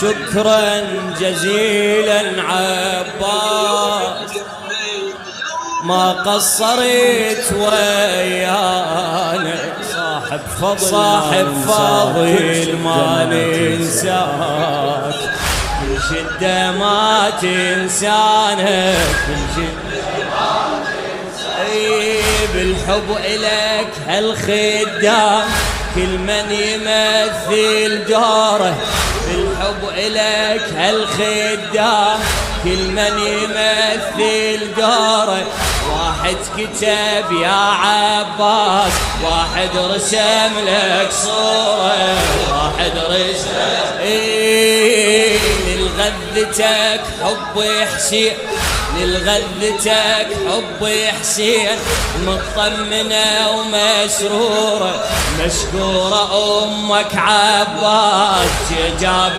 شكرا جزيلا عباس، ما قصرت ويانا، صاحب فضل ما ننساك، كل شدة ما تنسانا، كل شدة ما تنسانا، بالحب إلك هالخدام كل من يمثل دوره، بالحب إلك هالخدام كل من يمثل دوره، واحد كتب يا عباس، واحد رسم لك صورة، واحد رسم للغذتك حب حسين، للغذتك حب حسين، مطمنة ومسرورة، مشكورة أمك عباس جاب